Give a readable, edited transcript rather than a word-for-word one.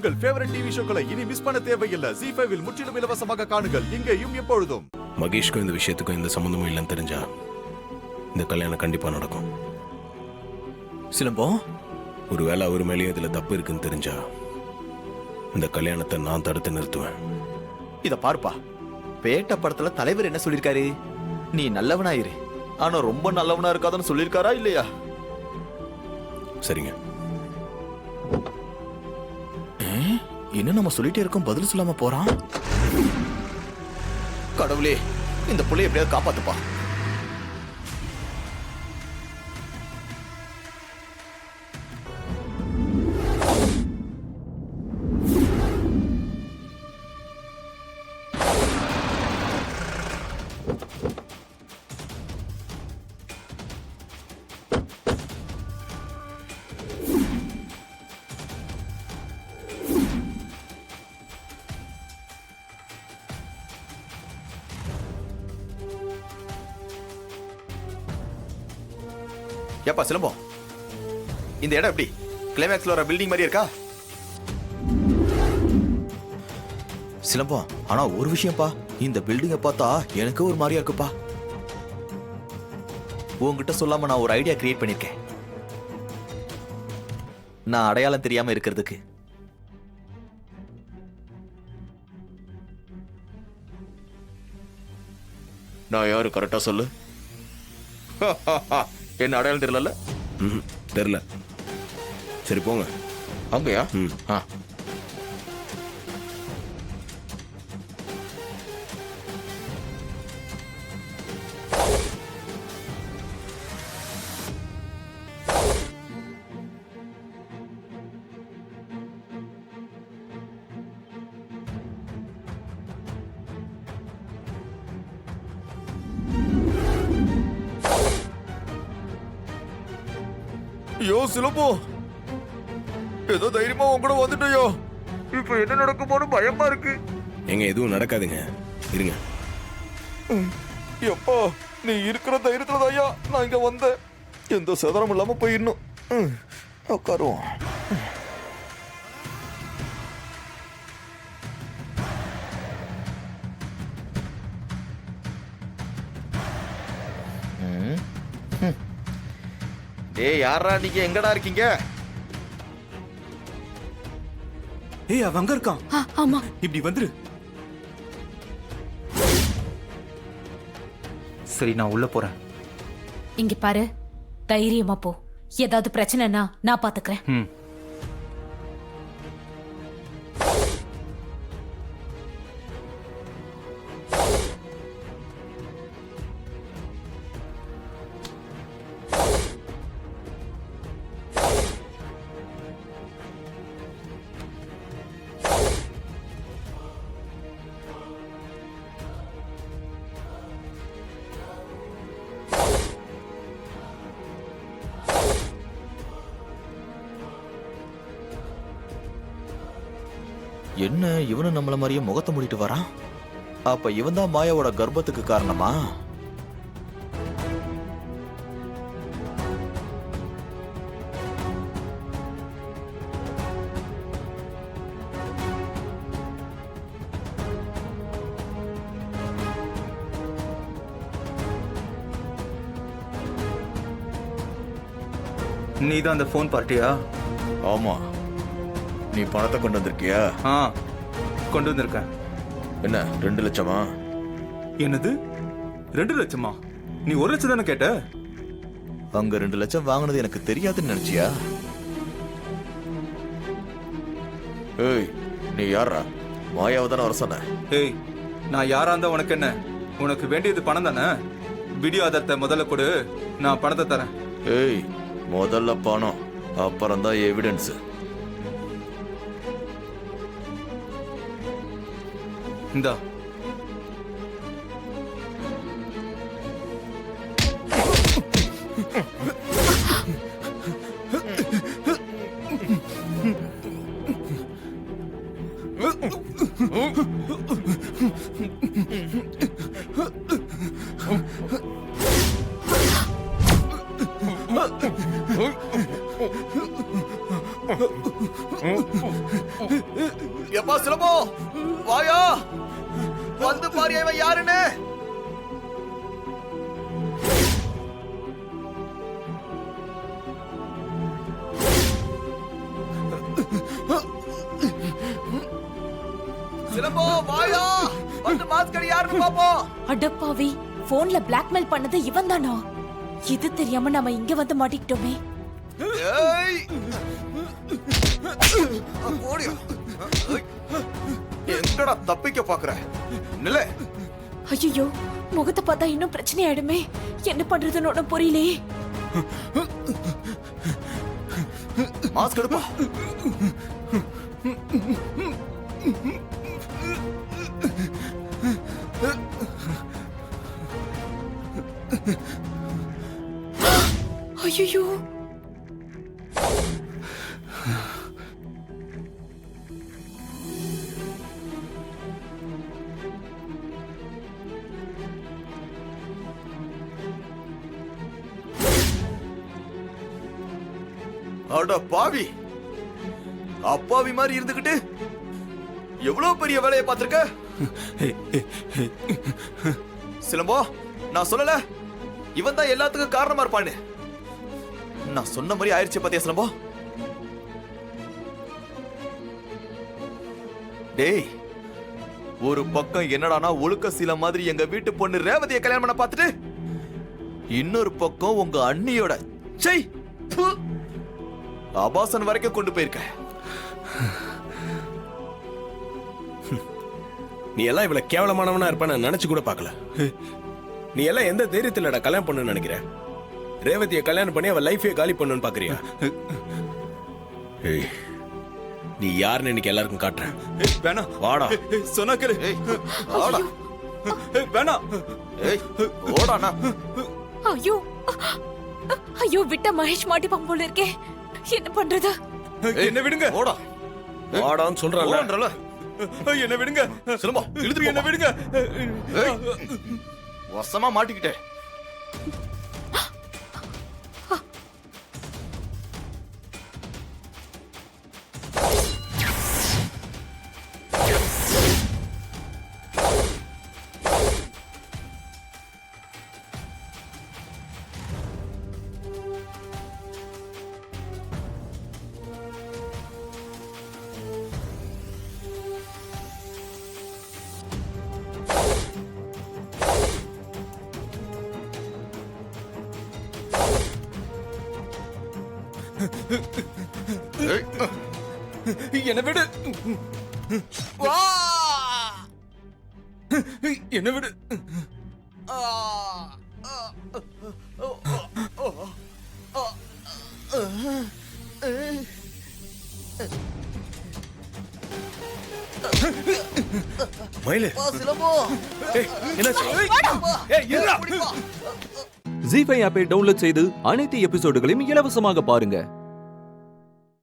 உங்கள் favourite TV ஷோக்களை இனி miss பண்ண தேவையில்லை. ZEE5 இல் முற்றிலும் இலவசமாக காணுங்கள். இங்கேயும் எப்பொழுதும். மகேஷ்க்கும் இந்த விஷயத்துக்கும் எந்த சம்பந்தமும் இல்லைன்னு தெரிஞ்சா இந்த கல்யாணம் கண்டிப்பா நடக்கும். சிலம்பம், ஒருவேளை அவர் மேலேயும் இதுல தப்பு இருக்குன்னு தெரிஞ்சா இந்த கல்யாணத்தை நான் தடுத்து நிறுத்துவேன். இத பாருப்பா, பேட்ட படத்துல தலைவர் என்ன சொல்லிருக்காரு? நீ நல்லவனாயிரு, ஆனா ரொம்ப நல்லவனா இருக்காதுன்னு சொல்லிருக்காரா இல்லையா? சரிங்க. என்ன நம்ம சொல்லிட்டே இருக்கோம், பதில் சொல்லாம போறான். கடவுளே, இந்த புள்ளைய எப்படியாவது காப்பாத்துப்பா. ஏப்பா சிலம்பம், இந்த இடம் எப்படி கிளைமேக்ஸ்ல ஒரு பில்டிங் மாதிரி இருக்கா? சிலம்பம், ஆனா ஒரு விஷயம்ப்பா, இந்த பில்டிங்கை பார்த்தா எனக்கு ஒரு மாதிரியா இருக்குப்பா. உங்ககிட்ட சொல்லாம நான் ஒரு ஐடியா கிரியேட் பண்ணிருக்கேன். நான் அடையாளம் தெரியாம இருக்கிறதுக்கு. நான் யாரு கரெக்டா சொல்லு. என்ன அடையாளம் தெரியல? தெரியல. சரி போங்க. அங்கயா? யோ சிலம்போ, ஏதோ தைரியமா உன் கூட வந்துட்டோயோ. இப்ப என்ன நடக்குமோன்னு பயமா இருக்கு. எங்க எதுவும் நடக்காதுங்க, இருங்க. எப்போ நீ இருக்கிற தைரியத்துல தாயா நான் இங்க வந்தேன். எந்த சதனம் இல்லாம போயிடணும். உட்காருவோம். டேய் யாரா நீங்க, எங்கடா இருக்கீங்க? ஏய், அவ அங்க இருக்கான். ஆமா, இப்படி வந்துரு. சரி, நான் உள்ள போறேன். இங்க பாரு, தைரியமா போ. ஏதாவது பிரச்சனைனா நான் பாத்துக்கிறேன். என்ன இவனும் நம்மள மாதிரியே முகத்தை மூடிட்டு வரான்? அப்ப இவன் தான் மாயாவோட கர்ப்பத்துக்கு காரணமா? நீ தான் அந்த போன் பார்ட்டியா? ஆமா. நீ பணத்தை கொண்டு வந்திருக்கியா? கொண்டு வந்திருக்கேன். என்ன 2 லட்சமா? என்னது 2 லட்சமா? நீ 1 லட்சம் தானே கேட்ட? அங்க 2 லட்சம் வாங்கினது எனக்கு தெரியாதுன்னு நினைச்சியா? ஏய், நீ யாரா? மாயாவை தானே வர சொன்ன? ஏய், நான் யாரா இருந்தா உனக்கு என்ன? உனக்கு வேண்டியது பணம் தானே? வீடியோ ஆதாரத்தை முதல்ல கொடு, நான் பணத்தை தரேன். ஏய், முதல்ல பணம், அப்புறம் தான் எவிடன்ஸ். இந்தா. எப்பா சிலம்போ வாயா, வந்து பாரு இவன் யாருன்னு. சிலம்போ வாயா, வந்து மாஸ்கடி யாருன்னு பாப்போம். அடப்பாவி, போன்ல பிளாக்மெயில் பண்ணது இவன் தானா? இது தெரியாம நாம இங்க வந்து மாட்டிக்கிட்டோமே. ஏய் ஓடியா, எங்கடா தப்பிக்க பாக்குற? நில்ல. ஐயோ, முகத்தை பார்த்தா இன்னும் பிரச்சனை ஆயிடுமே. என்ன பண்றதுன்னு ஒண்ணும் புரியலையே. மாஸ்க் எடுப்பா. ஐயோ, அட பாவி, அப்பாவி மாதிரி இருந்துகிட்டு எவ்வளவு பெரிய வேலையை பார்த்திருக்க. சிலம்போ, நான் சொல்லல இவன் தான் எல்லாத்துக்கும் காரணமா இருப்பான்னு. நான் சொன்ன மாதிரி ஆயிடுச்சு பாத்தியா சிலம்போ? டேய், ஒரு பக்கம் என்னடானா ஒழுக்க சீல மாதிரி எங்க வீட்டு பொண்ணு ரேவதியை கல்யாணம் பண்ண பார்த்துட்டு, இன்னொரு பக்கம் உங்க அண்ணியோட சை ஆபாசன் வரைக்கும் கொண்டு போயிருக்க. நீ எல்லாம் இவ்வளவு கேவலமானவனா இருப்பான்னு நினைச்சு கூட பார்க்கல. நீ எல்லாம் எந்த தைரியத்திலடா கல்யாணம் பண்ணணும்னு நினைக்கிற? ரேவதியை கல்யாணம் பண்ணி அவ லைஃபே காலி பண்ணணும்னு பாக்குறியா? ஏய், நீ யாருன்னு இன்னைக்கு எல்லாருக்கும் காட்டுறேன். வேணாம், வாடா. சொன்னா கேளு. ஆடா. வேணாம். ஏய், ஓடானா. ஐயோ, ஐயோ, விட்ட மகேஷ் மாட்டிப்பான் போல இருக்கே. என்ன பண்றது? என்ன விடுங்க. ஓடா. வாடான்னு சொல்றல. ஓடன்றல. என்ன விடுங்க. சிலம்போ, இழுத்து என்ன விடுங்க. வசமா மாட்டிக்கிட்டே. என்ன விடு. வா. என்ன விடு. மயிலு, சிலம்போ. என்னாச்சு? ஜீ5 ஆப்பை டவுன்லோட் செய்து அனைத்து எபிசோடுகளையும் இலவசமாக பாருங்க.